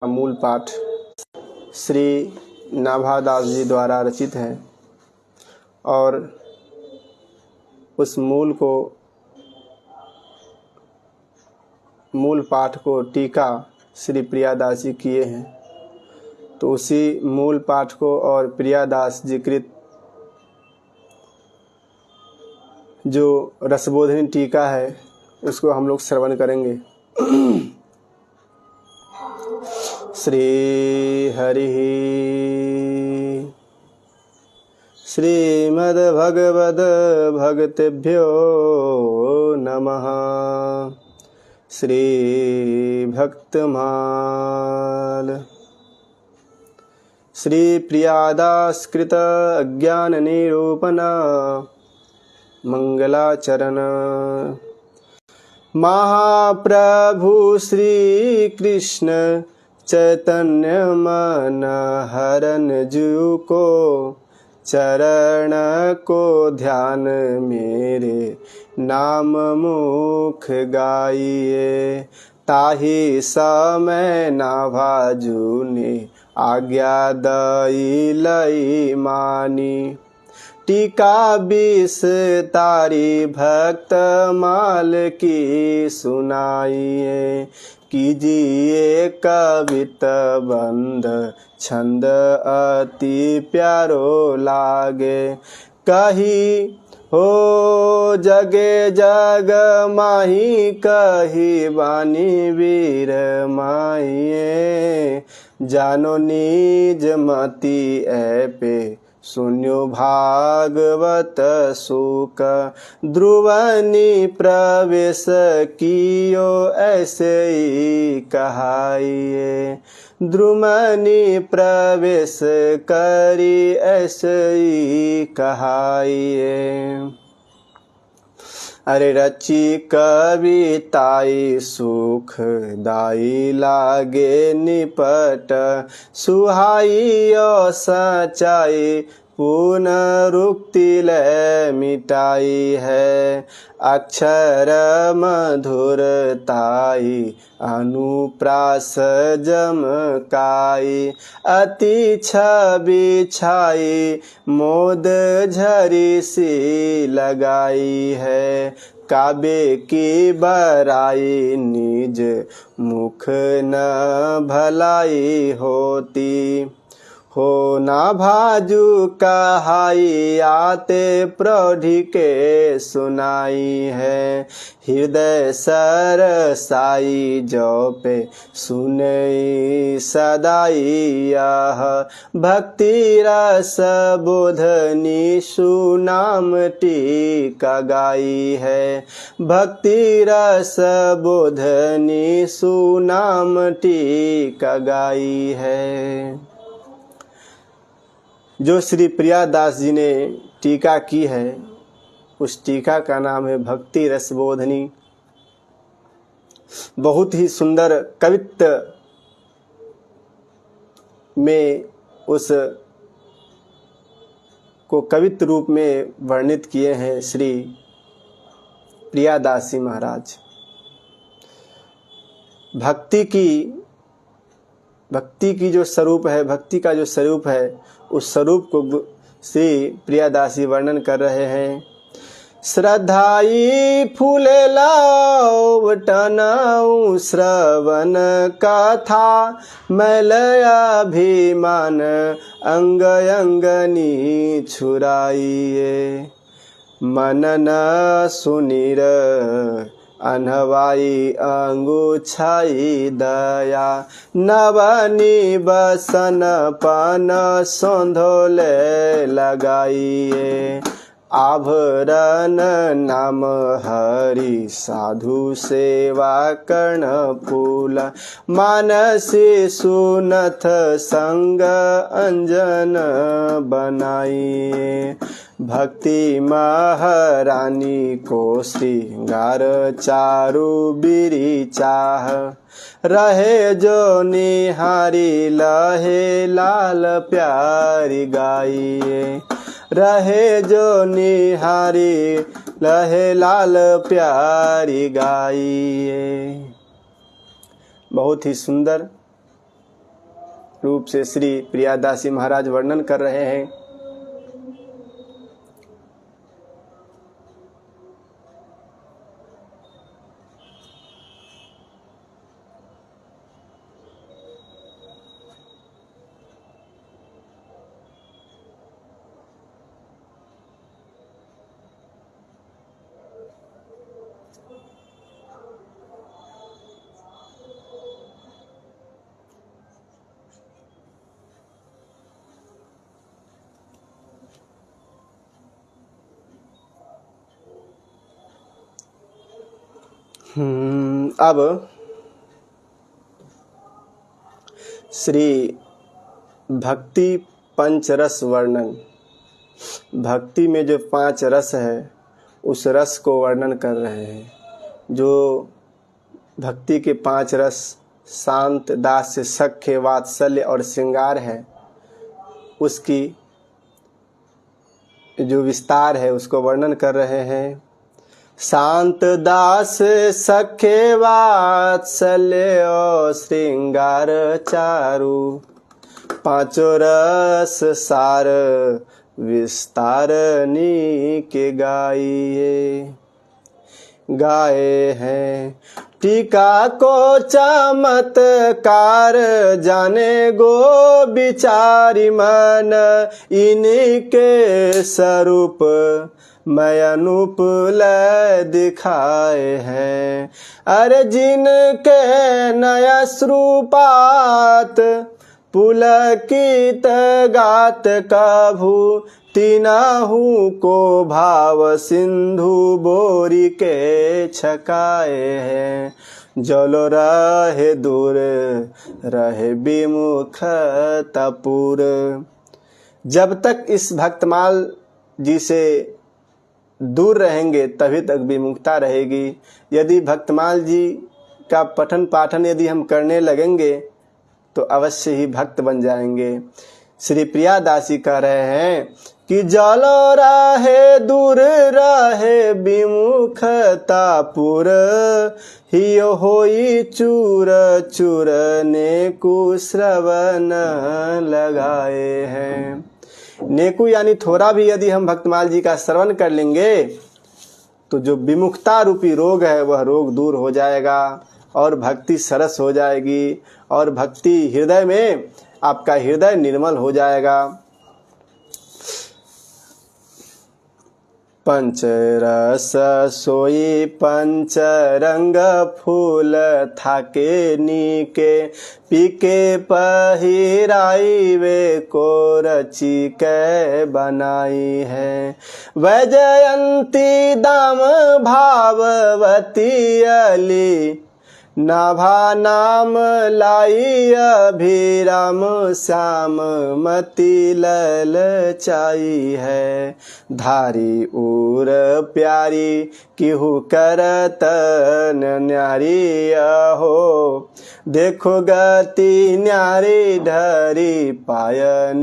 मूल पाठ श्री नाभादास जी द्वारा रचित है और उस मूल पाठ को टीका श्री प्रियादास जी किए हैं। तो उसी मूल पाठ को और प्रियादास जी कृत जो रसबोधिनी टीका है उसको हम लोग श्रवण करेंगे। श्री हरि श्रीमद्भगवद् भगतेभ्यो नमः। श्री भक्तमाल श्री प्रियादास कृत अज्ञान निरूपण मंगलाचरण। महाप्रभु श्री कृष्ण चैतन्य मन हरन जू को चरण को ध्यान मेरे नाम मुख गाइए। ताहि समय नाभाजू ने आज्ञा दई लई मानी। टीका विस्तारी भक्त माल की सुनाइए। कीजिए कवित बंद छंद अति प्यारो लागे। कही हो जगे जग माही कही बानी वीर माहिए। जानो निज मति ऐपे सुन्यो भागवत सुख। ध्रुवनी प्रवेश कियो ऐसे ही कहाइए। ध्रुवनी प्रवेश करी ऐसे ही कहाइए। अरे रची कविताई सुख दाई लागे निपट। सुहाई और सच्चाई पुनरुक्ति ले मिटाई है। अक्षर मधुरताई अनुप्रास जमकाई। अति छवि छाई मोद झरी सी लगाई है। काबे की बराई निज मुख न भलाई होती। हो ना भाजू कहाई आते प्रौढ़ी के सुनाई है। हृदय सरसाई जो पे सुनई सदाई यह। भक्ति रस बोधनी सुनाम टीका गाई है। भक्ति रस बोधनी सुनाम टीका गाई है। जो श्री प्रियादास जी ने टीका की है उस टीका का नाम है भक्ति रसबोधनी। बहुत ही सुंदर कवित्व में उस को कवित्व रूप में वर्णित किए हैं श्री प्रियादास जी महाराज। भक्ति की जो स्वरूप है, भक्ति का जो स्वरूप है, उस स्वरूप को श्री प्रियादास जी वर्णन कर रहे हैं। श्रद्धाई फूले लौटनाऊ श्रवण कथा। मैलयाभिमान अंग अंगनी छुराइए। मनन सुनिर अनहवाई अंगुछाई दया। नवनी बसन पन सोंधोले लगाइए। आभरण नाम हरि साधु सेवा कर्ण फूल। मानसी सुनथ संग अंजन बनाइए। भक्ति महारानी को श्रृंगार चारु बिरी चाह। रहे जो निहारी लहे लाल प्यारी गाइए। रहे जो निहारी लहे लाल प्यारी गाइए। बहुत ही सुंदर रूप से श्री प्रियादासी महाराज वर्णन कर रहे हैं। अब श्री भक्ति पंचरस वर्णन, भक्ति में जो 5 रस है उस रस को वर्णन कर रहे हैं। जो भक्ति के 5 रस शांत, दास्य, सख्य, वात्सल्य और श्रृंगार है, उसकी जो विस्तार है उसको वर्णन कर रहे हैं। शांत, दास, सख्य, वात्सल्य और श्रृंगार चारु, 5 रस सार विस्तार नीके गाए हैं। टीका को चमत्कार जाने गो विचारी मन, इनके स्वरूप मैं अनूप लय दिखाए हैं। अरे जिनके नया श्रुपात पुलकित गात कभू, तीनाहू को भाव सिंधु बोरी के छकाए हैं। जलो रहे दूर रहे विमुख तपुर। जब तक इस भक्तमाल जी से दूर रहेंगे तभी तक विमुखता रहेगी। यदि भक्तमाल जी का पठन पाठन यदि हम करने लगेंगे तो अवश्य ही भक्त बन जाएंगे। श्री प्रियादासी कह रहे हैं कि जलो रहे दूर रहे विमुखता पुर, हियो होई चूर चूर नेकु श्रवण लगाए हैं। नेकु यानी थोड़ा भी यदि हम भक्तमाल जी का श्रवण कर लेंगे तो जो विमुखता रूपी रोग है वह रोग दूर हो जाएगा और भक्ति सरस हो जाएगी और भक्ति हृदय में आपका हृदय निर्मल हो जाएगा। पंचरस सोई पंच रंग फूल थाके नीके, पीके पहिराई वे को रची के बनाई है। वैजयंती दाम भाववती अली, नाभा नाम लाई अभिराम श्याम मति ललचाई है। धारी उर प्यारी किहु करत न्यारी हो, देखो गति न्यारी ढरी पायन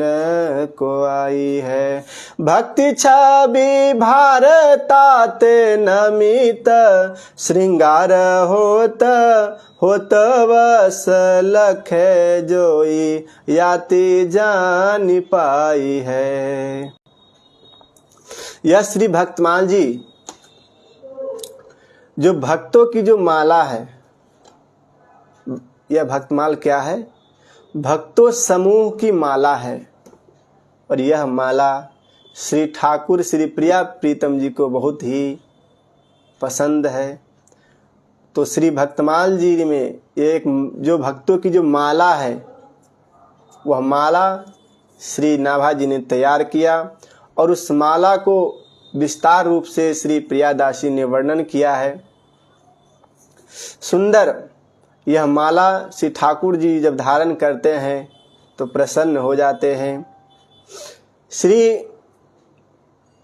को आई है। भक्ति छवि भारतात नमित, श्रृंगार होत वस लखे जोई, याति जान पाई है। यह श्री भक्तमाल जी जो भक्तों की जो माला है, यह भक्तमाल क्या है? भक्तों समूह की माला है। और यह माला श्री ठाकुर श्री प्रिया प्रीतम जी को बहुत ही पसंद है। तो श्री भक्तमाल जी में एक जो भक्तों की जो माला है, वह माला श्री नाभा जी ने तैयार किया और उस माला को विस्तार रूप से श्री प्रियादासी ने वर्णन किया है। सुंदर यह माला श्री ठाकुर जी जब धारण करते हैं तो प्रसन्न हो जाते हैं। श्री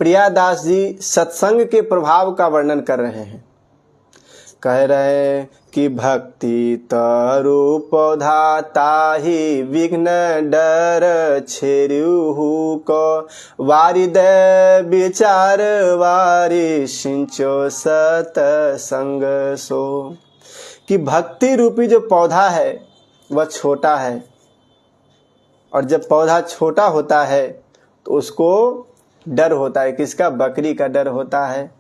प्रियादास जी सत्संग के प्रभाव का वर्णन कर रहे हैं। कह रहे हैं कि भक्ति तरु पौधा ताही विघ्न डर छेरु को, वारी दे विचार वारी सिंचो सत संग सो। कि भक्ति रूपी जो पौधा है वह छोटा है और जब पौधा छोटा होता है तो उसको डर होता है, किसका? बकरी का डर होता है।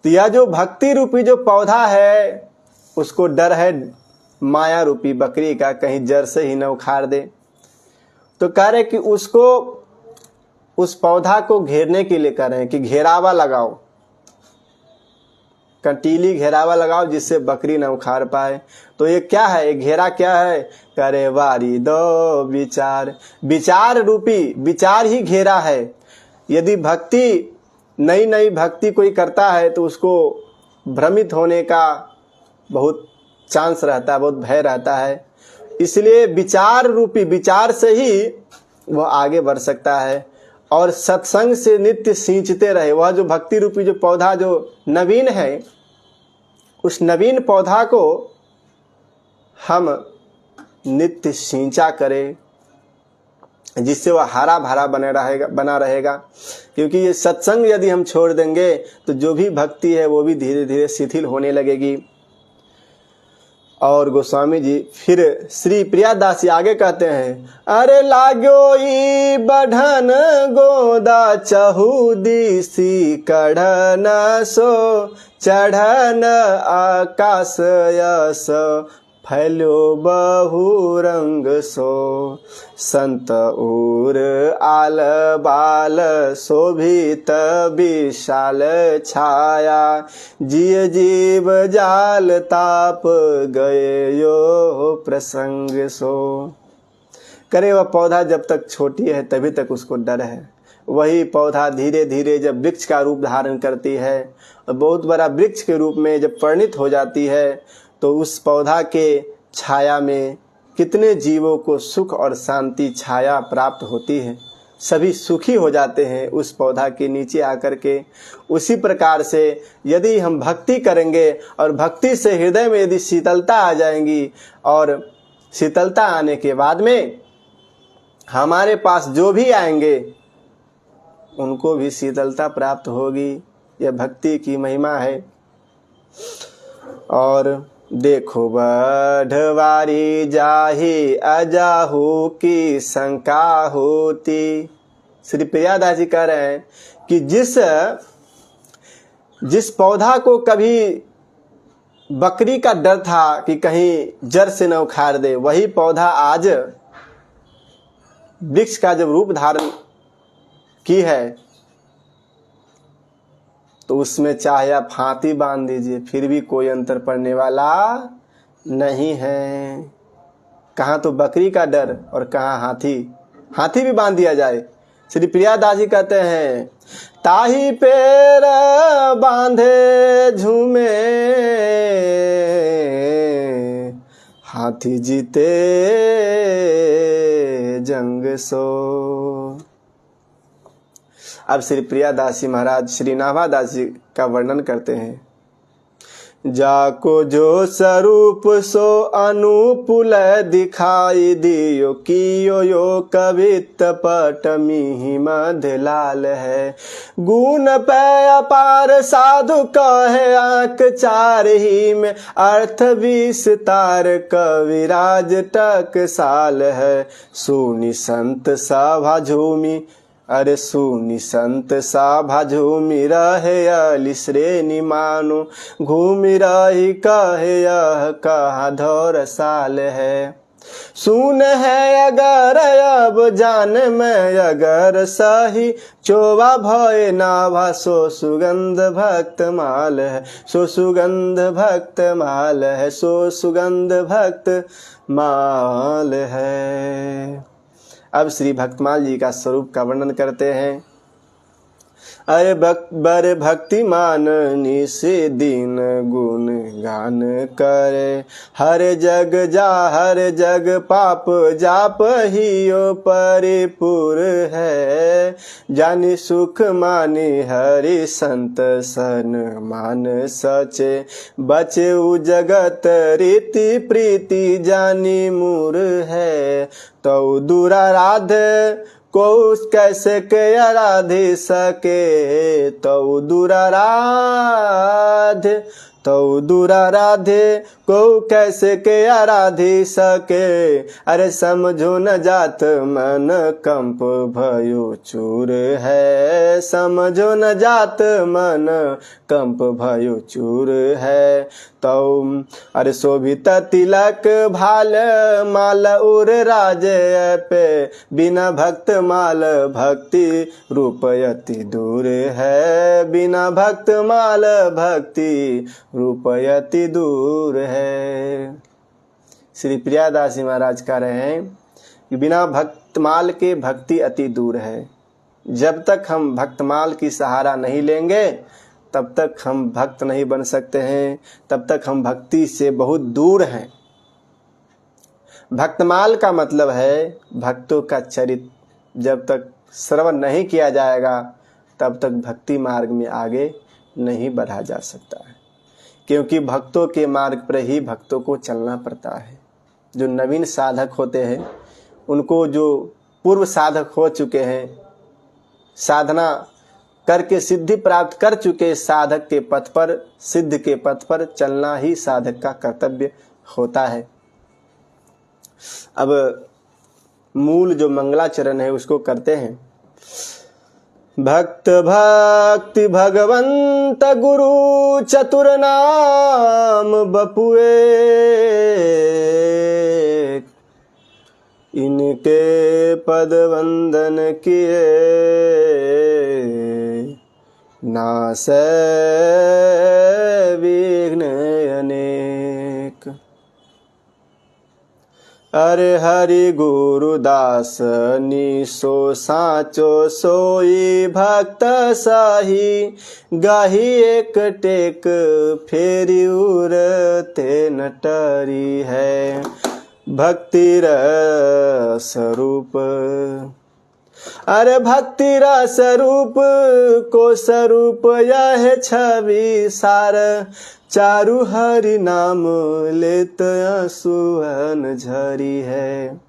तो यह जो भक्ति रूपी जो पौधा है उसको डर है माया रूपी बकरी का, कहीं जड़ से ही न उखाड़ दे। तो कह रहे कि उसको, उस पौधा को घेरने के लिए कह रहे हैं कि घेरावा लगाओ, कंटीली घेरावा लगाओ जिससे बकरी न उखाड़ पाए। तो ये क्या है? ये घेरा क्या है? करे वारी दो विचार, विचार रूपी, विचार ही घेरा है। यदि भक्ति, नई नई भक्ति कोई करता है तो उसको भ्रमित होने का बहुत चांस रहता है, बहुत भय रहता है। इसलिए विचार रूपी, विचार से ही वह आगे बढ़ सकता है। और सत्संग से नित्य सींचते रहे। वह जो भक्ति रूपी जो पौधा जो नवीन है, उस नवीन पौधा को हम नित्य सींचा करें जिससे वह हरा भरा बना रहेगा। क्योंकि ये सत्संग यदि हम छोड़ देंगे तो जो भी भक्ति है वो भी धीरे धीरे शिथिल होने लगेगी। और गोस्वामी जी फिर श्री प्रियादास जी आगे कहते हैं, अरे लागो ई बढ़न गोदा चहुदी सी कढ़न सो चढ़न आकाश यस फैलो बहु रंग सो संत उर आल बाल शोभित विशाल छाया जिय जीव जाल ताप गए यो प्रसंग सो। करे वह पौधा जब तक छोटी है तभी तक उसको डर है। वही पौधा धीरे धीरे जब वृक्ष का रूप धारण करती है और बहुत बड़ा वृक्ष के रूप में जब परिणित हो जाती है तो उस पौधा के छाया में कितने जीवों को सुख और शांति छाया प्राप्त होती है। सभी सुखी हो जाते हैं उस पौधा के नीचे आकर के। उसी प्रकार से यदि हम भक्ति करेंगे और भक्ति से हृदय में यदि शीतलता आ जाएंगी और शीतलता आने के बाद में हमारे पास जो भी आएंगे उनको भी शीतलता प्राप्त होगी। यह भक्ति की महिमा है। और देखो बढ़वारी जाही अजाहू की शंका होती। श्री प्रियादास जी कह रहे हैं कि जिस पौधा को कभी बकरी का डर था कि कहीं जड़ से न उखाड़ दे, वही पौधा आज वृक्ष का जब रूप धारण की है तो उसमें चाहे आप फांती बांध दीजिए फिर भी कोई अंतर पड़ने वाला नहीं है। कहाँ तो बकरी का डर और कहाँ हाथी भी बांध दिया जाए। श्री प्रियादास जी कहते हैं, ताही पैर बांधे झूमे हाथी जीते जंग सो। अब श्री प्रियादास जी महाराज श्री नाभादास जी का वर्णन करते हैं, जाको जो स्वरूप सो अनुपुल दिखाई दियो कियो यो कवित पट मिहि मध्य लाल है। गुण पे अपार साधु कहे आंख चार ही में अर्थ विस्तार कविराज टक साल है। सुनि संत सभा झूमी, अरे सुनि संत सभा झूमी रहे अली श्रेणी मानो घूमी रही कहे यह कहा धौर साल है। सुन है अगर अब जान में अगर सही चोवा भय नाभा सो सुगंध भक्त माल है। सो सुगंध भक्त माल है। सो सुगंध भक्त माल है। अब श्री भक्तमाल जी का स्वरूप का वर्णन करते हैं, अरे बर भक्तिमान निसे दिन गुण गान करे हर जग पाप जाप हियो परिपुर है। जानि सुख मानी हरि संत सन मान सचे बचे उ जगत रीति प्रीति जानी मूर है। तो दुराराध को कैसे के आराधि सके तो दुराराध तो दुराराधे को कैसे के आराधी सके। अरे समझो न जात मन कंप भयो चूर है, समझो न जात मन कंप भयो चूर है। तो अरे शोभित तिलक भाल माल उर राजे पे, बिना भक्त माल भक्ति रूप अति दूर है, बिना भक्त माल भक्ति रूप अति दूर है। श्री प्रियादास जी महाराज कह रहे हैं कि बिना भक्तमाल के भक्ति अति दूर है। जब तक हम भक्तमाल की सहारा नहीं लेंगे तब तक हम भक्त नहीं बन सकते हैं, तब तक हम भक्ति से बहुत दूर हैं। भक्तमाल का मतलब है भक्तों का चरित्र जब तक श्रवण नहीं किया जाएगा तब तक भक्ति मार्ग में आगे नहीं बढ़ा जा सकता है, क्योंकि भक्तों के मार्ग पर ही भक्तों को चलना पड़ता है। जो नवीन साधक होते हैं उनको, जो पूर्व साधक हो चुके हैं, साधना करके सिद्धि प्राप्त कर चुके साधक के पथ पर, सिद्ध के पथ पर चलना ही साधक का कर्तव्य होता है। अब मूल जो मंगलाचरण है उसको करते हैं। भक्त भक्ति भगवंत गुरु चतुर नाम बपुए, इनके पद वंदन किए नासै विघ्न अनेक। अरे हरि गुरुदास निसो साचो सोई भक्त साही, गाही एक टेक फेरी उरते नटरी है। भक्ति रस रूप, अरे भक्ति रस रूप को स्वरूप यह छवि सार, चारु हरि नाम लेत सुहन झरी है।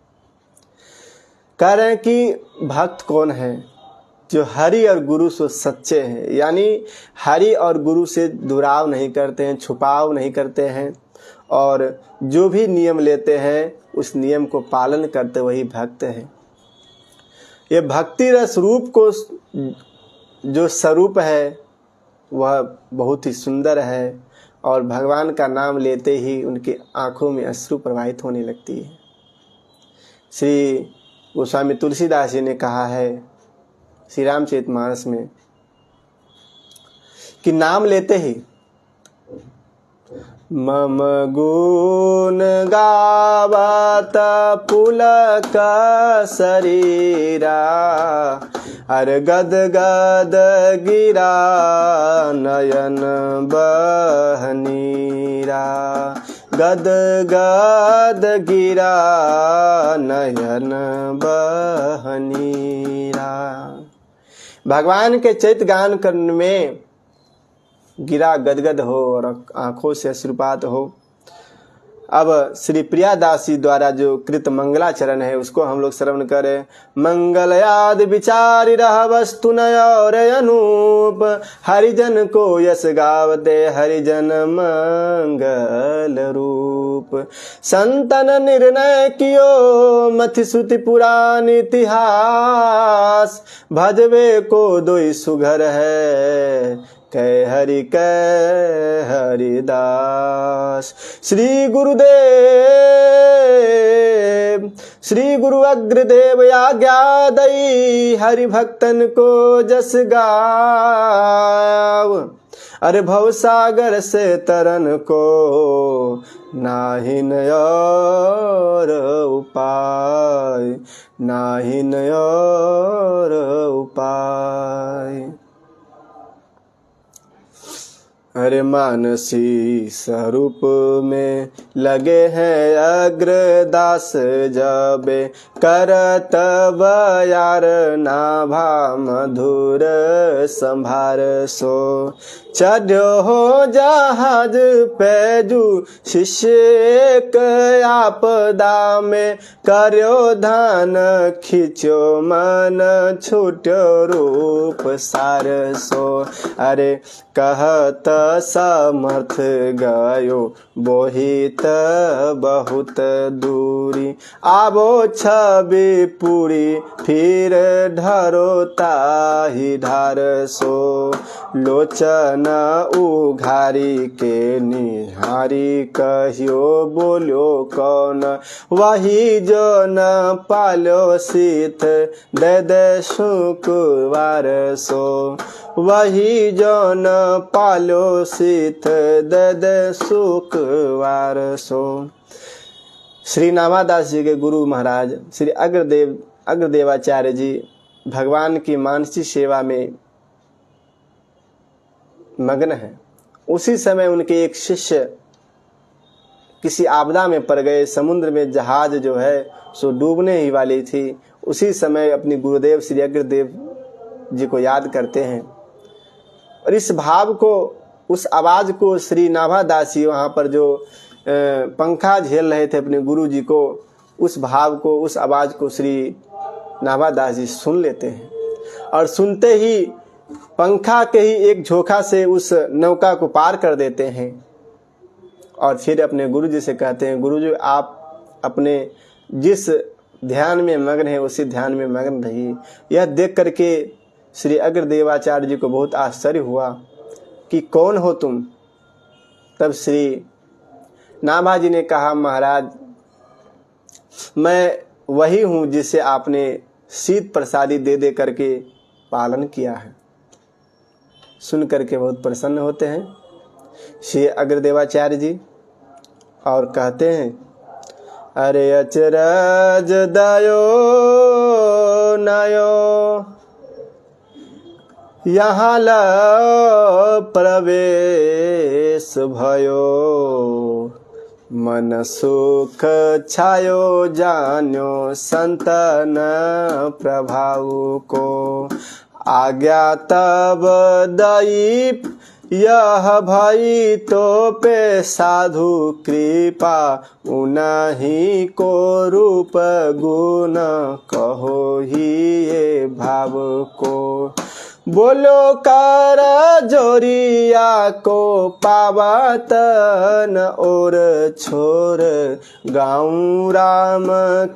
कारण कि भक्त कौन है? जो हरि और गुरु से सच्चे हैं, यानी हरि और गुरु से दुराव नहीं करते हैं, छुपाव नहीं करते हैं, और जो भी नियम लेते हैं उस नियम को पालन करते वही भक्त है। ये भक्ति रस रूप को जो स्वरूप है वह बहुत ही सुंदर है, और भगवान का नाम लेते ही उनकी आंखों में अश्रु प्रवाहित होने लगती है। श्री गोस्वामी तुलसीदास जी ने कहा है श्री रामचरितमानस में कि नाम लेते ही मम गुण गावत पुलक शरीरा, अरे गद गद गिरा नयन बहनीरा, गद गद गिरा नयन बहनीरा। भगवान के चैत गान करने में गिरा गदगद हो और आंखों से अश्रुपात हो। अब श्री प्रियादास जी द्वारा जो कृत मंगलाचरण है उसको हम लोग श्रवण करें। मंगल याद विचारि रह वस्तु नय और अनूप, हरिजन को यश गावते हरिजन मंगल रूप। संतन निर्णय कियो मथि श्रुति पुराण इतिहास, भजवे को दोई सुघर है कै हरि कै हरिदास। श्री गुरुदेव श्री गुरु अग्रदेव आज्ञा दई, हरि भक्तन को जस गाव। अरे भव सागर से तरन को नाहिन और उपाय, नाहिन और उपाय। अरे मानसी स्वरूप में लगे हैं अग्रदास, जबे करत बयार नाभा मधुर संभार सो। चढ़ो हो जहाज पैजू शिष्य एक आपदा में, कर्यो धान खिंचो मन छूट्यो रूप सार सो। अरे कहत असमर्थ गयो बोहित बहुत दूरी। आबो छवि पूरी फिर ढरो ताही ढार सो। लोचन उघारी के निहारी कहियो बोलो कौन। वही जो न पालो शीत दे दे शुक्रवार सो। वही जो न पालो शीत दे दे शुक्रवार सो। श्री नाभादास जी के गुरु महाराज श्री अग्रदेवाचार्य जी भगवान की मानसी सेवा में मग्न है। उसी समय उनके एक शिष्य किसी आपदा में पड़ गए। समुद्र में जहाज जो है सो डूबने ही वाली थी। उसी समय अपने गुरुदेव श्री अग्रदेव जी को याद करते हैं और इस भाव को, उस आवाज को श्री नाभादास जी वहाँ पर जो पंखा झेल रहे थे अपने गुरु जी को, उस भाव को, उस आवाज को श्री नाभादास जी सुन लेते हैं और सुनते ही पंखा के ही एक झोंका से उस नौका को पार कर देते हैं और फिर अपने गुरु जी से कहते हैं, गुरु जी आप अपने जिस ध्यान में मग्न है उसी ध्यान में मग्न रहिए। यह देख करके श्री अग्रदेवाचार्य जी को बहुत आश्चर्य हुआ कि कौन हो तुम। तब श्री नाभा जी ने कहा, महाराज मैं वही हूँ जिसे आपने शीत प्रसादी दे दे करके पालन किया है। सुन करके बहुत प्रसन्न होते हैं श्री अग्रदेवाचार्य जी और कहते हैं, अरे अचरज दयो नयो यहाँ ल प्रवेश भयो। मन सुख छायो जान्यो संतन प्रभाव को। आज्ञा तब दई यह भई तो पे साधु कृपा। उनही को रूप गुण कहो ही ये भाव को। बोलो कर जोरिया को पावतन और छोर। गाऊं राम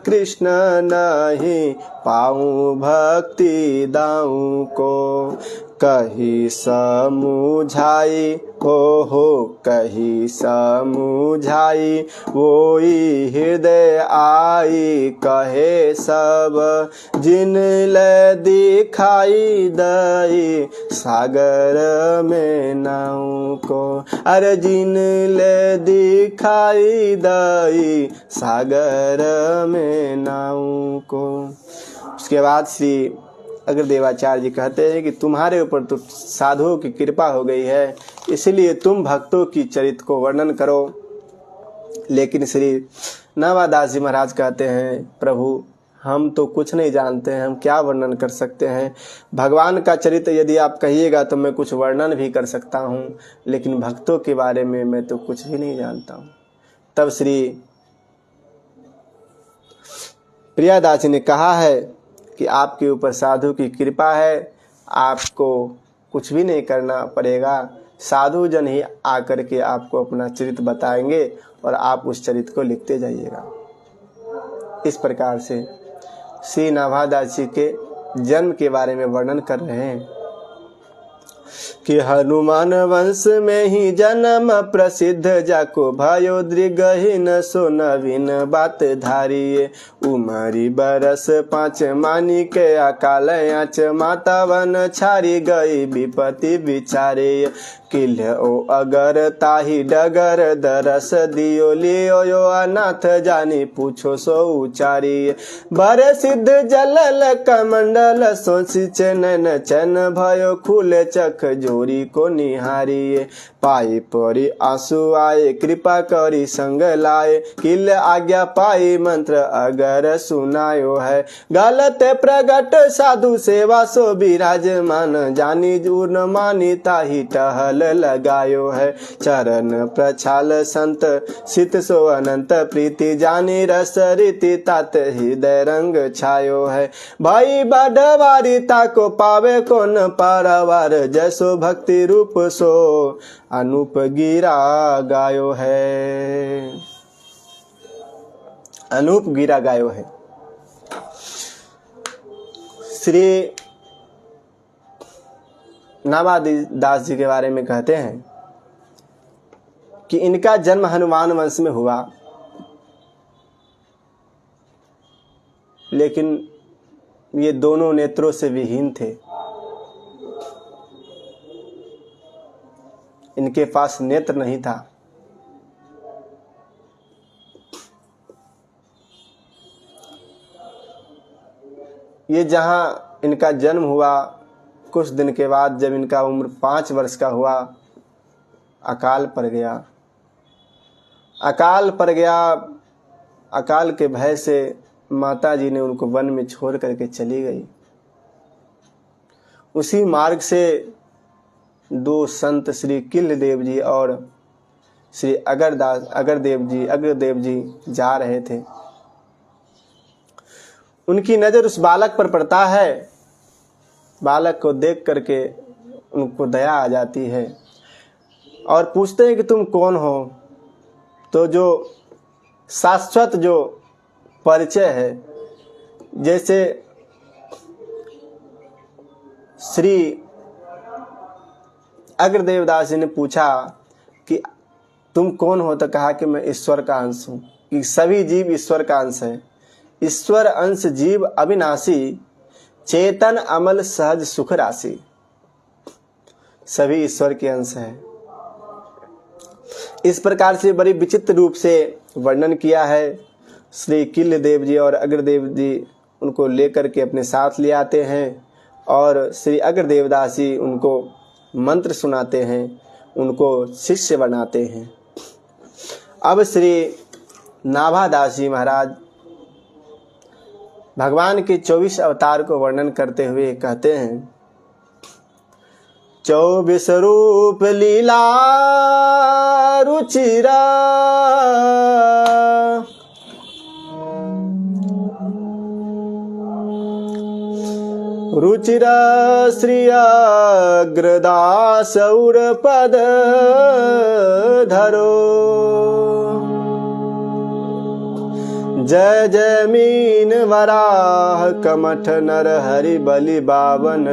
कृष्ण नहीं पाऊं भक्ति दाऊं को। कही समुझाई हो कही समुझाई वोई हृदय आई। कहे सब जिन ले दिखाई दई सागर में नाऊ को। अरे जिन ले दिखाई दई सागर में नाऊ को। उसके बाद श्री अग्रदेवाचार्य जी कहते हैं कि तुम्हारे ऊपर तो साधुओं की कृपा हो गई है, इसलिए तुम भक्तों की चरित्र को वर्णन करो। लेकिन श्री नाभादास जी महाराज कहते हैं, प्रभु हम तो कुछ नहीं जानते हैं, हम क्या वर्णन कर सकते हैं। भगवान का चरित्र यदि आप कहिएगा तो मैं कुछ वर्णन भी कर सकता हूँ, लेकिन भक्तों के बारे में मैं तो कुछ भी नहीं जानता हूँ। तब श्री प्रियादास जी ने कहा है कि आपके ऊपर साधु की कृपा है, आपको कुछ भी नहीं करना पड़ेगा। साधु जन ही आकर के आपको अपना चरित्र बताएंगे और आप उस चरित्र को लिखते जाइएगा। इस प्रकार से श्री नाभादास जी के जन्म के बारे में वर्णन कर रहे हैं कि हनुमान वंश में ही जन्म प्रसिद्ध। जाको भयो दृगहीन सो नवीन बात धारिये। उमरी बरस 5 मानी के अकाल आँच। माता वन छारी गई विपत्ति विचारे। किल ओ अगर ताही डगर दरस दियो लियो यो अनाथ जानी पूछो सो उचारी। बर सिद्ध जलल कमंडल सोचिच नैन चैन भयो खुले चख जोरी को निहारिये। पाई परी आंसू आए कृपा करी संग लाए। किल आज्ञा पाई मंत्र अगर सुनायो है। गलत प्रगट साधु सेवा सो विराजमान। जानी जूर्ण मानी ताही टहल लगायो है। चरण प्रछाल संत सित सो अनंत प्रीति। जानी रस रीति तात हृदय रंग छायो है। भाई बढ़वारी ताको पावे कौन पारावार। जैसो भक्ति रूप सो अनूप गिरा गायो है। अनूप गिरा गायो है। श्री नाभादास जी के बारे में कहते हैं कि इनका जन्म हनुमान वंश में हुआ, लेकिन ये दोनों नेत्रों से विहीन थे। इनके पास नेत्र नहीं था। ये जहाँ इनका जन्म हुआ, कुछ दिन के बाद जब इनका उम्र 5 वर्ष का हुआ, अकाल पड़ गया। अकाल पड़ गया। अकाल के भय से माता जी ने उनको वन में छोड़ करके चली गई। उसी मार्ग से 2 संत श्री किल्लदेव जी और श्री अग्रदेव जी जा रहे थे। उनकी नज़र उस बालक पर पड़ता है। बालक को देख करके उनको दया आ जाती है और पूछते हैं कि तुम कौन हो। तो जो शाश्वत जो परिचय है, जैसे श्री अग्रदेवदास जी ने पूछा कि तुम कौन हो, तो कहा कि मैं ईश्वर का अंश हूँ, कि सभी जीव ईश्वर का अंश है। ईश्वर अंश जीव अविनाशी, चेतन अमल सहज सुख राशि। सभी ईश्वर के अंश हैं। इस प्रकार से बड़ी विचित्र रूप से वर्णन किया है। श्री किल्लदेव जी और अग्रदेव जी उनको लेकर के अपने साथ ले आते हैं और श्री अग्रदेवदास जी उनको मंत्र सुनाते हैं, उनको शिष्य बनाते हैं। अब श्री नाभादास जी महाराज भगवान के 24 अवतार को वर्णन करते हुए कहते हैं, 24 रूप लीला रुचिरा, रुचिरा श्री अग्रदास और पद धरो। जय जय मीन वराह कमठ नर हरि बलि बावन,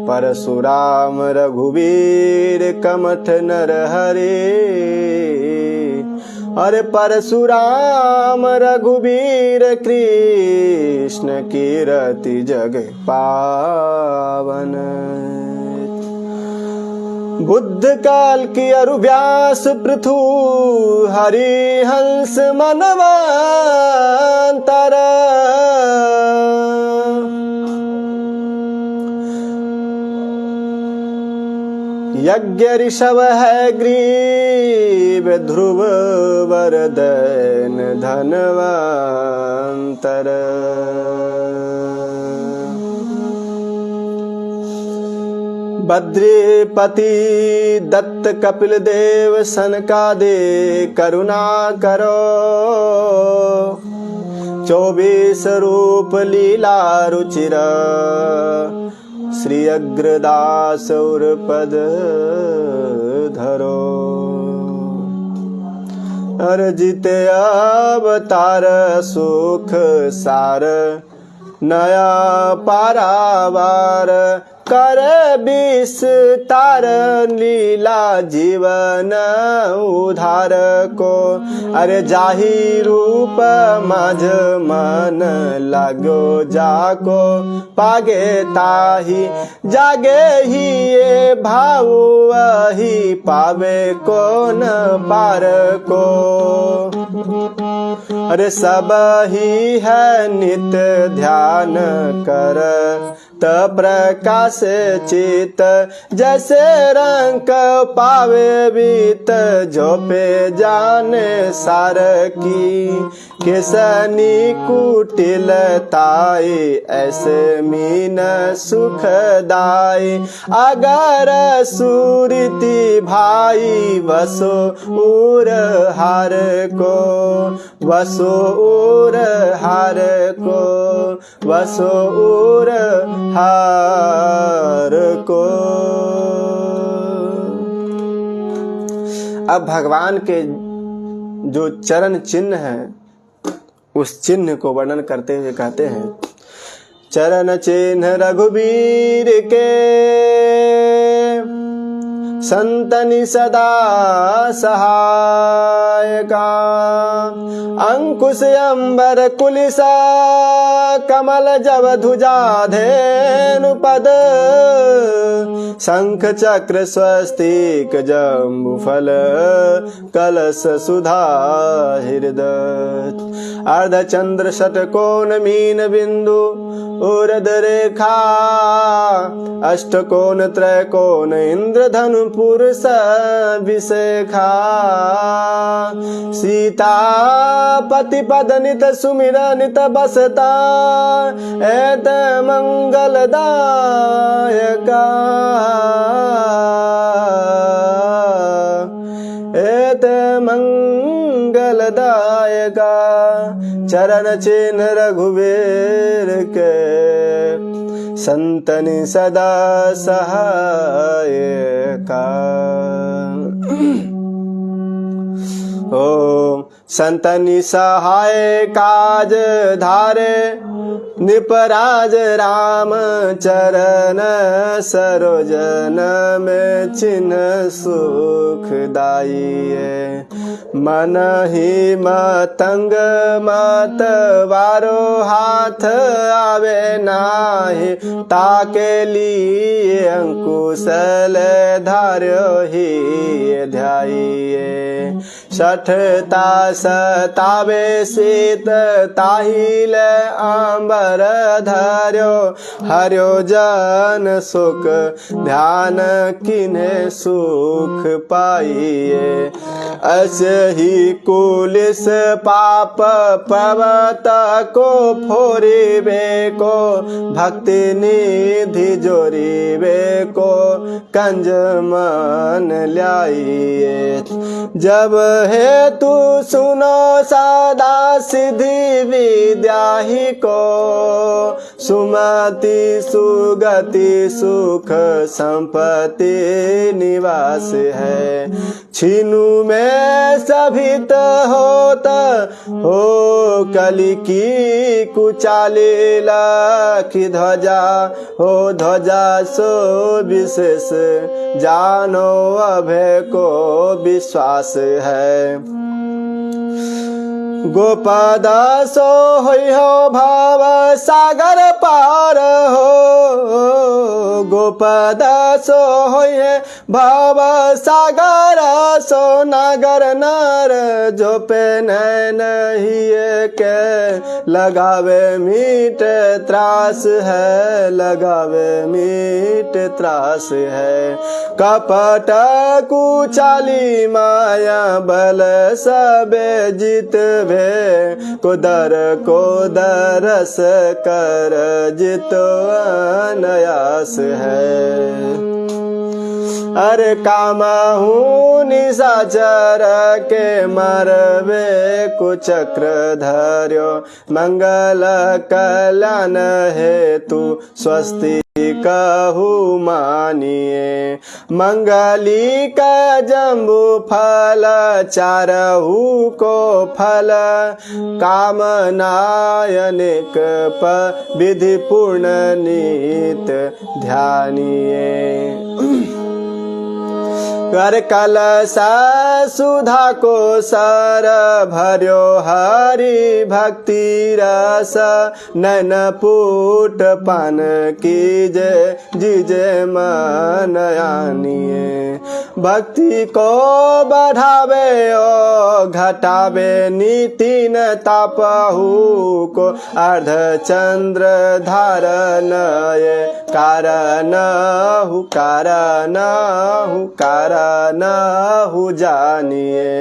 परशुराम रघुवीर कमठ नर हरि। अरे परशुराम रघुवीर कृष्ण कीरति जग पावन। बुद्ध काल की अरु व्यास पृथु हरि हंस मनवंतर। यज्ञ ऋषभ है ग्रीव ध्रुव वरदैन धनवंतर। बद्रीपति दत्त कपिल देव सनकादि करुणा करो। 24 रूप लीला रुचिर श्री अग्रदास और पद धरो। अर्जित अवतार सुख सार नया पारावार। कर विस्तार लीला जीवन उधार को। अरे जाहि रूप माझ मन लागो जाको। पागे ताही जागे ही ये भाव वही पावे कौन पार को। अरे सब ही है नित्य ध्यान कर त प्रकाश चित। जैसे रंग पावे बीत जो पे जाने सार की। किसनी कुटिलताई ऐसे मीन सुखदाई। अगर सुरति भाई वसो उर हार को। वसो उर हार को। वसो उर हार को। अब भगवान के जो चरण चिन्ह हैं उस चिन्ह को वर्णन करते हुए कहते हैं, चरण चिन्ह रघुबीर के संतनि सदा सहायका। अंकुश अंबर कुलिसा कमल जब ध्वजा धेनु पद। शंख चक्र स्वस्तिक जम्बु फल कलश सुधा हृदय। अर्धचंद्र षटकोण मीन बिंदु उर्ध रेखा। अष्टकोण त्रैकोण इंद्रधनु पुरुष विशेखा। सीतापति पद नित सुमिर नित बसता। एत मंगलदायका एत मंगलदायका। चरण चिन्ह रघुवीर के संतनि सदा सहायका। ओम संतनि सहाय काज धारे। निपराज राम चरण सरोजन में चिन्ह सुखदाई। मन ही मतंग मत वारो हाथ आवे नाही। ताके लिए अंकुशल धार्यो ही ध्याइए। शठता सतावे शीत ताहिल अंबर धर्यो। हर्यो जन सुख ध्यान किन्हे सुख पाइए। असही कुलिस पाप पवत को फोरिबे को। भक्ति निधि जोरिबे को कंज मन ल्याइए। जब हे तू सुनो सदा सिद्धि विद्या ही को। सुमति सुगति सुख संपत्ति निवास है। छीनु में सभित होत हो कली की कुचाली लाखी ध्वजा। हो ध्वजा सो विशेष जानो अभय को विश्वास है। गोपद सो हो भाव सागर पार हो। गोपद सो होए भाव सागर सो नागर नर। जो पे नैन ही के लगावे मीट त्रास है। लगावे मीट त्रास है। कपट कुचाली माया बल सबे जित भे। कोदर कोदरस कर जितो अनयास है। अरे कामहू निशाचर के मरवे कुचक्र धर्यो। मंगल कल्याण हेतु स्वस्ति कहु मानिए। मंगली का जम्बु फल चारहु को फल। कामनायनिक विधि पूर्ण नीत ध्यानिए। कर कलश सुधा को सर भर्यो हरि भक्ति रस। नैन पुट पान कीजे जिजे मन आनिए। भक्ति को बढ़ावे ओ घटावे नितिन तापहु को। अर्ध चंद्र धारण कारण हु कारण हु कारण हु जानिए।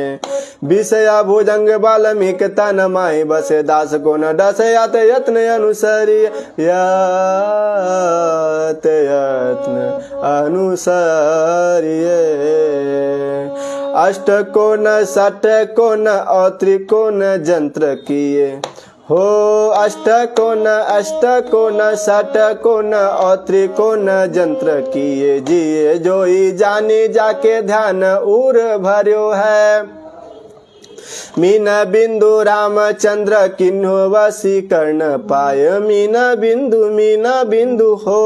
विषय भुजंग बाल्मीक तन माही बसे। दास को न डस यात यत्न अनुसरी। यात यत्न अनुसरिए। अष्ट कोण षट कोण और त्रिकोण जंत्र किए। हो अष्टकोण षटकोण और त्रिकोण जंत्र किए जिए जोई जानी जाके ध्यान उर भर्यो है। मीन बिंदु रामचंद्र किन्हो वशीकरण पाय मीन बिंदु हो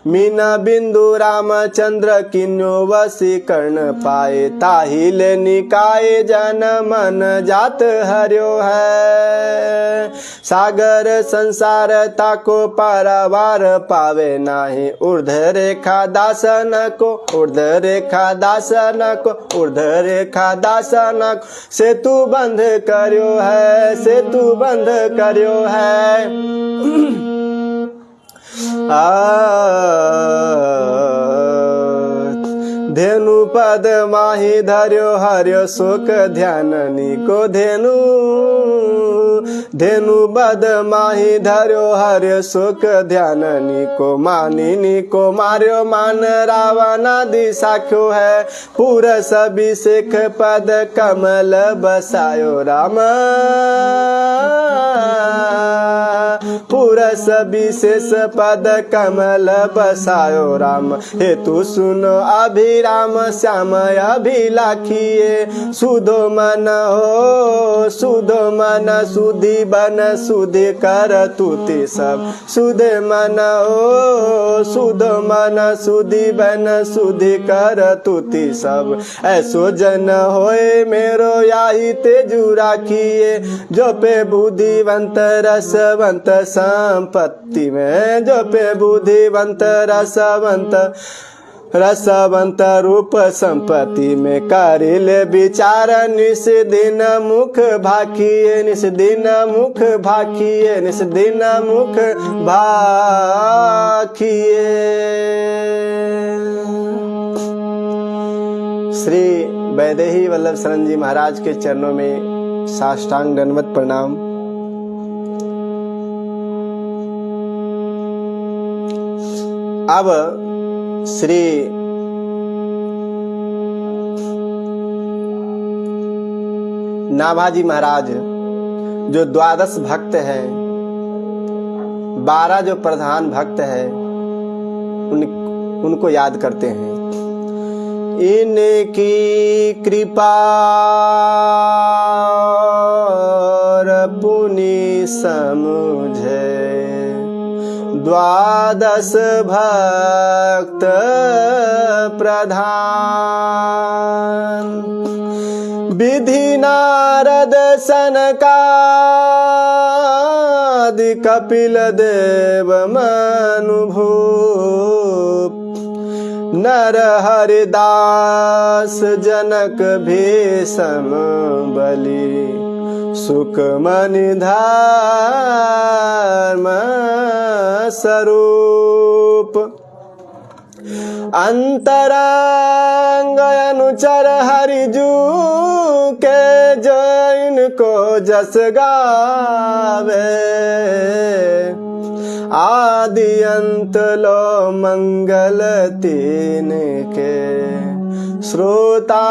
मीन बिंदु रामचंद्र किन्हो वशीकरण पाए ताहिले निकाय जन मन जात हर्यो है। सागर संसार ताको पारावार पावे नाही ऊर्ध रेखा दासन को ऊर्ध रेखा दासन को ऊर्ध रेखा दासन सेतु बंध कर्यो है सेतु बंध कर्यो है। धेनु पद माही धर्यो हर्यो शोक ध्याननी को धेनु बद माही धर्यो हर्यो शोक ध्याननी को मानिनी को मार्यो मान रावण आदि साख्यो है। पूर सभी शेख पद कमल बसायो राम पूर सभी शेष पद कमल बसायो राम। हेतु सुनो अभिराम श्याम अभिलाखिए सुधो मन हो सुधो मन सुधि बन सुधि कर तुति सब सुधे मन हो सुधो मन सुधि बन सुधि कर तुति सब। ऐसो जन होए मेरो याही तेजु राखिए जो पे बुद्धिवंत रसवंत संपत्ति में जो पे बुद्धिवंत रसवंत रूप संपत्ति में करिल विचार निस दिन मुख भाखिए निस दिन मुख भाखिए निस दिन मुख भाखिए। श्री वैदेही वल्लभ शरण जी महाराज के चरणों में साष्टांग दंडवत प्रणाम। अब श्री नाभाजी महाराज जो 12 भक्त है 12 जो प्रधान भक्त है उनको याद करते हैं। इनकी कृपा और पुनि समुझे 12 भक्त प्रधान विधि नारद सनकादि कपिल देव मनुभूप नर हरिदास जनक भीषम बलि सुकमनि धर्म स्वरूप अंतरंग अनुचर हरिजू के जैन को जस गावे आदि अंत लो मंगल तीन के श्रोता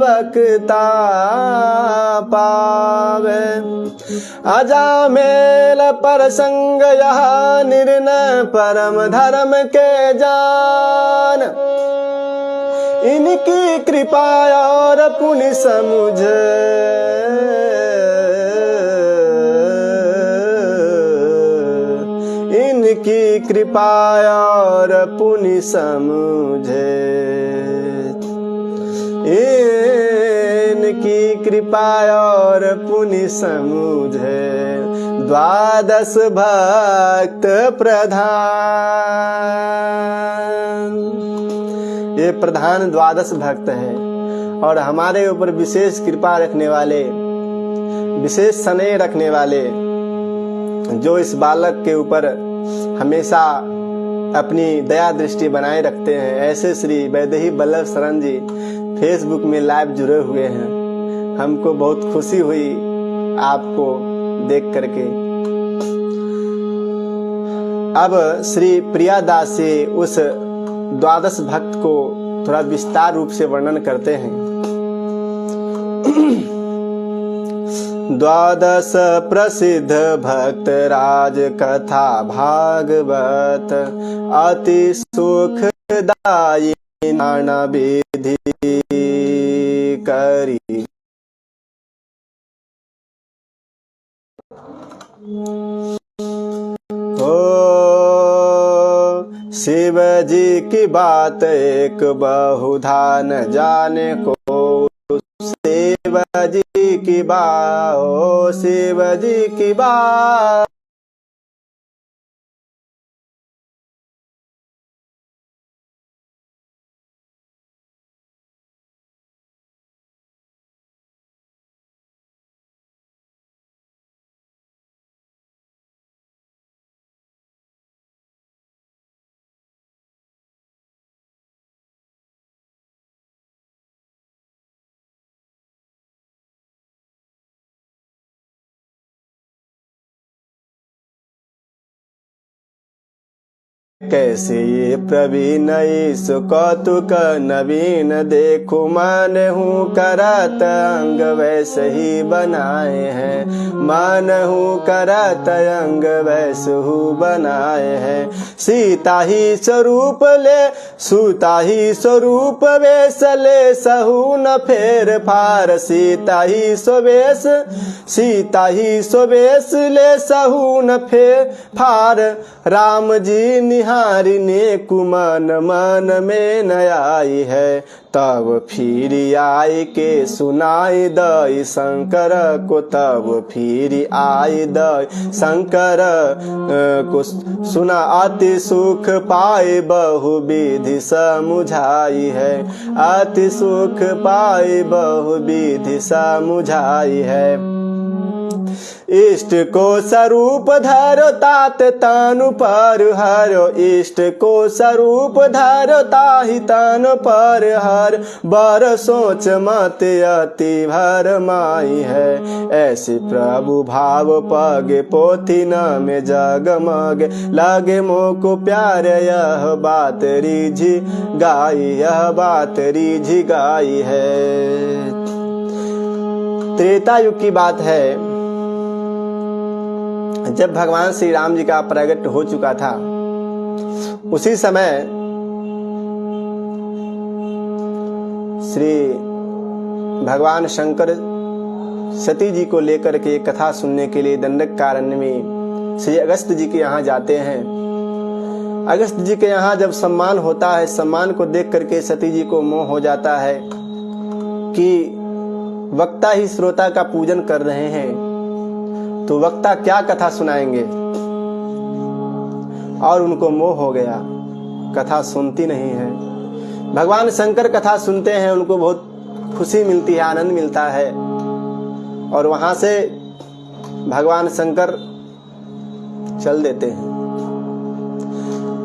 वक्ता पावे अजामेल परसंग यह निर्णय परम धर्म के जान इनकी कृपा और पुण्य समुझे इनकी कृपा और पुण्य समुझे इनकी कृपा और पुण्य समुझे 12 भक्त प्रधान। ये प्रधान 12 भक्त हैं और हमारे ऊपर विशेष कृपा रखने वाले विशेष स्नेह रखने वाले जो इस बालक के ऊपर हमेशा अपनी दया दृष्टि बनाए रखते हैं। ऐसे श्री वैदेही वल्लभ शरण जी फेसबुक में लाइव जुड़े हुए हैं। हमको बहुत खुशी हुई आपको देख करके। अब श्री प्रियादास से उस 12 भक्त को थोड़ा विस्तार रूप से वर्णन करते हैं। द्वादश प्रसिद्ध भक्त राज कथा भागवत अति सुखदायी नाना विधि करी। हो शिव जी की बात एक बहुधा न जाने को, शिव जी की बात, हो शिव जी की बात कैसे ये प्रवीण ईश कौतुक नवीन, देखो मन हूँ करत अंग वैसे ही बनाए हैं, मन हूँ करत अंग वैसे हूँ बनाए हैं। सीता ही स्वरूप ले सूता ही स्वरूप वेश ले, सहू न फेर फार सीता ही स्ववेश, सीता ही स्ववेश ले सहू न फेर फार। राम जी निहारिने कुमन मन में न आई है, तब फिर आई के सुनाई दई शंकर को, तब फिर आई दई शंकर को सुना। अति सुख पाए बहु विधि समुझाई है, अति सुख पाए बहु विधि समुझाई है। इष्ट को स्वरूप धरो तात तनु पर हरो, इष्ट को स्वरूप धरो ताहि तनु पर हर। बर सोच मत अति भर माई है, ऐसे प्रभु भाव पगे पोथी न में जगमग लगे मोको प्यार। यह बात रिझी गाई, यह बात रिझी गाई है। त्रेता युग की बात है, जब भगवान श्री राम जी का प्रकट हो चुका था, उसी समय श्री भगवान शंकर सती जी को लेकर के कथा सुनने के लिए दंडकारण्य में श्री अगस्त जी के यहाँ जाते हैं। अगस्त जी के यहाँ जब सम्मान होता है, सम्मान को देख करके सती जी को मोह हो जाता है कि वक्ता ही श्रोता का पूजन कर रहे हैं, तो वक्ता क्या कथा सुनाएंगे, और उनको मोह हो गया, कथा सुनती नहीं है। भगवान शंकर कथा सुनते हैं, उनको बहुत खुशी मिलती है, आनंद मिलता है, और वहां से भगवान शंकर चल देते हैं।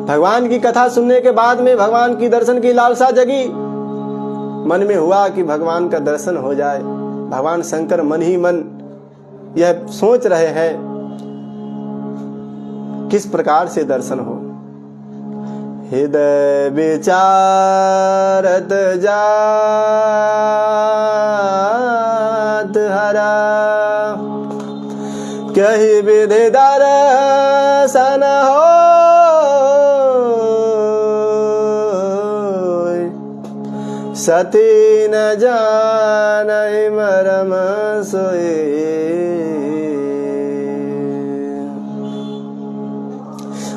भगवान की कथा सुनने के बाद में भगवान की दर्शन की लालसा जगी, मन में हुआ कि भगवान का दर्शन हो जाए। भगवान शंकर मन ही मन यह सोच रहे हैं किस प्रकार से दर्शन हो। हृदय विचारत जात हरा, कही विधि दर्शन हो। सती न जानई मरम सोई।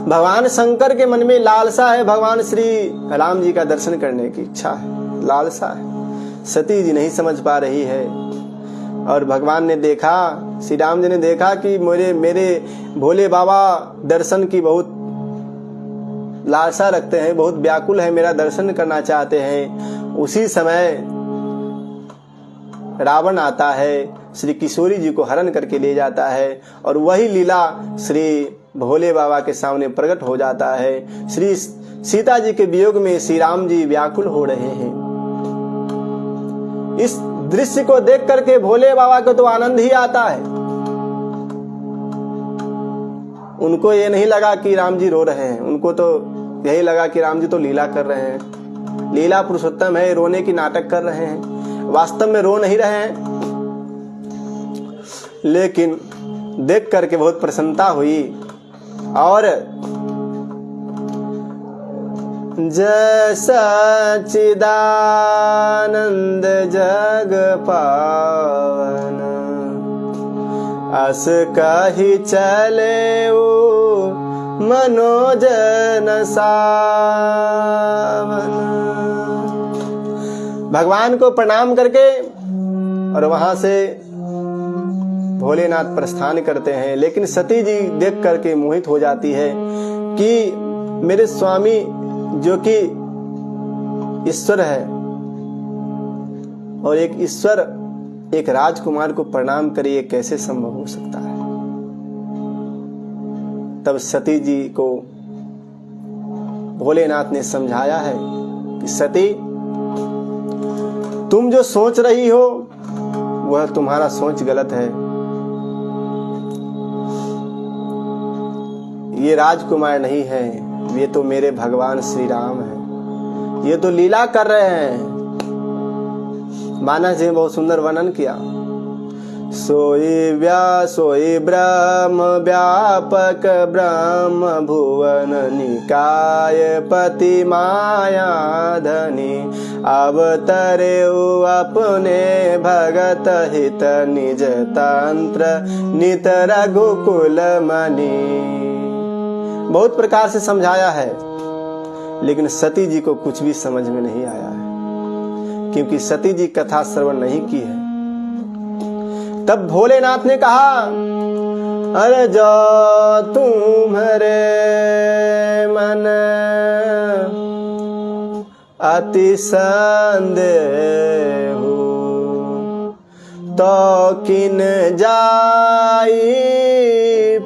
भगवान शंकर के मन में लालसा है, भगवान श्री राम जी का दर्शन करने की इच्छा है, लालसा है। सती जी नहीं समझ पा रही है, और भगवान ने देखा, श्री राम जी ने देखा कि मेरे भोले बाबा दर्शन की बहुत लालसा रखते हैं, बहुत व्याकुल है, मेरा दर्शन करना चाहते हैं। उसी समय रावण आता है, श्री किशोरी जी को हरण करके ले जाता है, और वही लीला श्री भोले बाबा के सामने प्रकट हो जाता है। श्री सीता जी के वियोग में श्री राम जी व्याकुल हो रहे हैं। इस दृश्य को देख करके भोले बाबा को तो आनंद ही आता है, उनको ये नहीं लगा कि राम जी रो रहे हैं, उनको तो यही लगा कि राम जी तो लीला कर रहे हैं, लीला पुरुषोत्तम है, रोने की नाटक कर रहे हैं, वास्तव में रो नहीं रहे हैं। लेकिन देख करके बहुत प्रसन्नता हुई। और जय सच्चिदानंद जग पावन, अस कहि चले ओ मनोजन सावन। भगवान को प्रणाम करके और वहां से भोलेनाथ प्रस्थान करते हैं। लेकिन सती जी देख करके मोहित हो जाती है कि मेरे स्वामी जो कि ईश्वर है और एक ईश्वर एक राजकुमार को प्रणाम करे, ये कैसे संभव हो सकता है। तब सती जी को भोलेनाथ ने समझाया है कि सती, तुम जो सोच रही हो वह तुम्हारा सोच गलत है। ये राजकुमार नहीं है, ये तो मेरे भगवान श्री राम है। ये तो लीला कर रहे हैं। मानस जी ने बहुत सुंदर वर्णन किया। सोई ब्रह्म व्यापक ब्रह्म भुवन निकाय पति माया धनी, अवतरे अपने भगत हित निज तंत्र नित रघुकुल मणि। बहुत प्रकार से समझाया है, लेकिन सती जी को कुछ भी समझ में नहीं आया है, क्योंकि सती जी कथा श्रवण नहीं की है। तब भोलेनाथ ने कहा, अरे जो तुम्हारे मन अति संदेह हो, तो किन जाई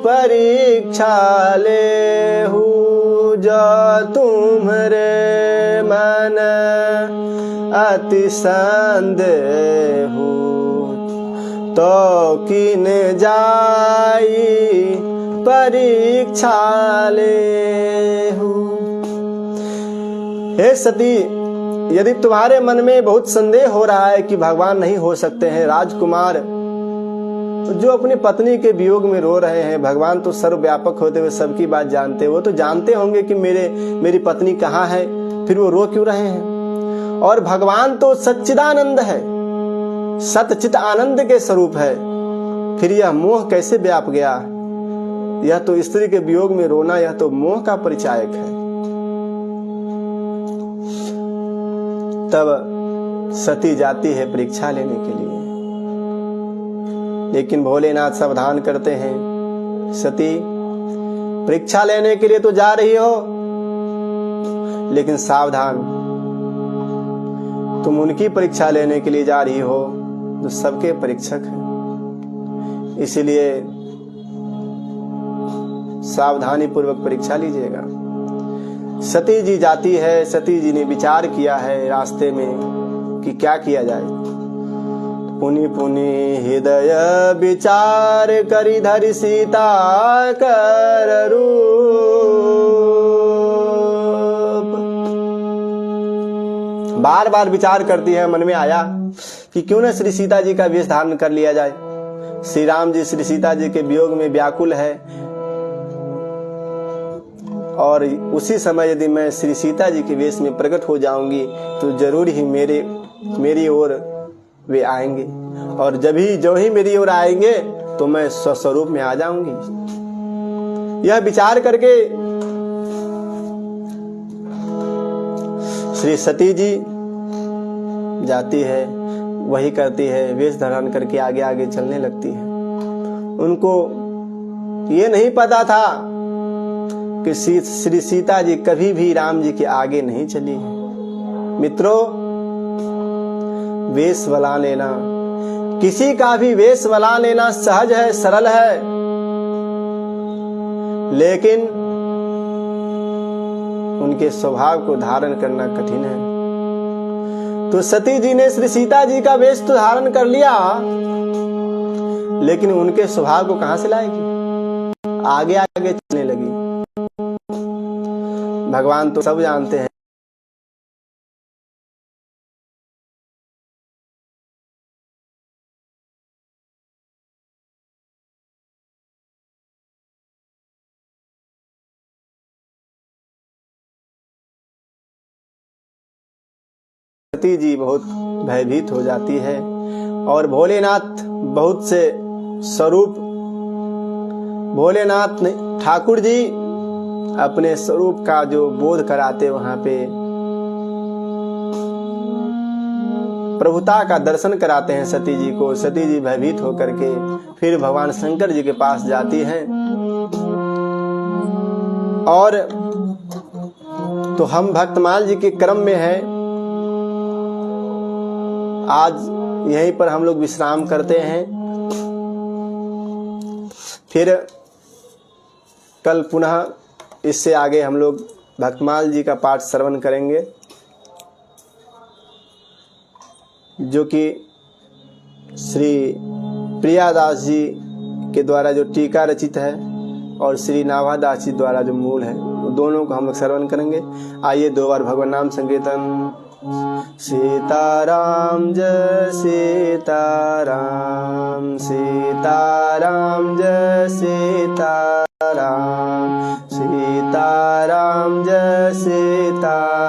परीक्षा ले हूँ। जो तुम्हारे मन अति संदेह हो, तो किन जाई परीक्षा लेहू। हे सती, यदि तुम्हारे मन में बहुत संदेह हो रहा है कि भगवान नहीं हो सकते हैं, राजकुमार जो अपनी पत्नी के वियोग में रो रहे हैं, भगवान तो सर्वव्यापक होते हुए सबकी बात जानते हैं, वो तो जानते होंगे कि मेरी पत्नी कहाँ है, फिर वो रो क्यों रहे हैं। और भगवान तो सच्चिदानंद है, सतचित आनंद के स्वरूप है, फिर यह मोह कैसे व्याप गया। यह तो स्त्री के वियोग में रोना, यह तो मोह का परिचायक है। तब सती जाती है परीक्षा लेने के लिए, लेकिन भोलेनाथ सावधान करते हैं, सती परीक्षा लेने के लिए तो जा रही हो, लेकिन सावधान, तुम उनकी परीक्षा लेने के लिए जा रही हो जो सबके परीक्षक हैं। इसीलिए सावधानी पूर्वक परीक्षा लीजिएगा। सती जी जाती है। सती जी ने विचार किया है रास्ते में कि क्या किया जाए। पुनि पुनि हृदय विचार करी धरि सीता कर रूप। बार बार विचार करती है, मन में आया कि क्यों न श्री सीता जी का वेश धारण कर लिया जाए। श्री राम जी श्री सीता जी के वियोग में व्याकुल है, और उसी समय यदि मैं श्री सीता जी के वेश में प्रकट हो जाऊंगी तो जरूर ही मेरी ओर वे आएंगे, और जो ही मेरी ओर आएंगे तो मैं स्वस्वरूप में आ जाऊंगी। यह विचार करके श्री सती जी जाती है, वही करती है, वेश धारण करके आगे आगे चलने लगती है। उनको ये नहीं पता था कि श्री सीता जी कभी भी राम जी के आगे नहीं चली। मित्रों, वेश बना लेना, किसी का भी वेश बना लेना सहज है, सरल है, लेकिन उनके स्वभाव को धारण करना कठिन है। तो सती जी ने श्री सीता जी का वेश तो धारण कर लिया, लेकिन उनके स्वभाव को कहां से लाएगी। आगे आगे चलने लगी। भगवान तो सब जानते हैं। सती जी बहुत भयभीत हो जाती है और भोलेनाथ बहुत से स्वरूप, भोलेनाथ ने ठाकुर जी अपने स्वरूप का जो बोध कराते वहां पे प्रभुता का दर्शन कराते हैं सती जी को। सती जी भयभीत होकर के फिर भगवान शंकर जी के पास जाती हैं। और तो हम भक्तमाल जी के क्रम में हैं, आज यहीं पर हम लोग विश्राम करते हैं। फिर कल पुनः इससे आगे हम लोग भक्तमाल जी का पाठ श्रवण करेंगे, जो कि श्री प्रियादास जी के द्वारा जो टीका रचित है और श्री नाभादास जी द्वारा जो मूल है, वो दोनों को हम लोग श्रवण करेंगे। आइए 2 बार भगवान नाम संकीर्तन। सीताराम जय सीताराम, सीताराम जय सीताराम, सीताराम जय सीताराम,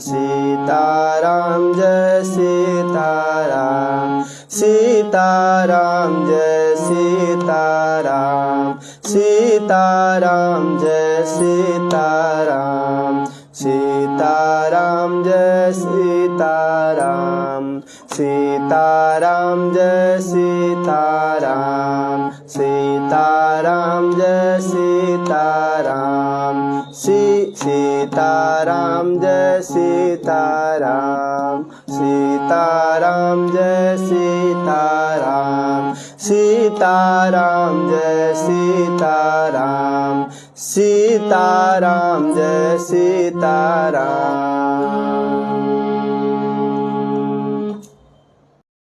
सीताराम जय सीताराम, सीताराम जय सीताराम, सीताराम जय सीताराम, सीताराम जय सीताराम, सीताराम जय सीताराम, सीताराम जय सीताराम, सीताराम जय सीताराम, सीताराम जय सीताराम, सीताराम जय सीताराम, सीताराम जय सीताराम।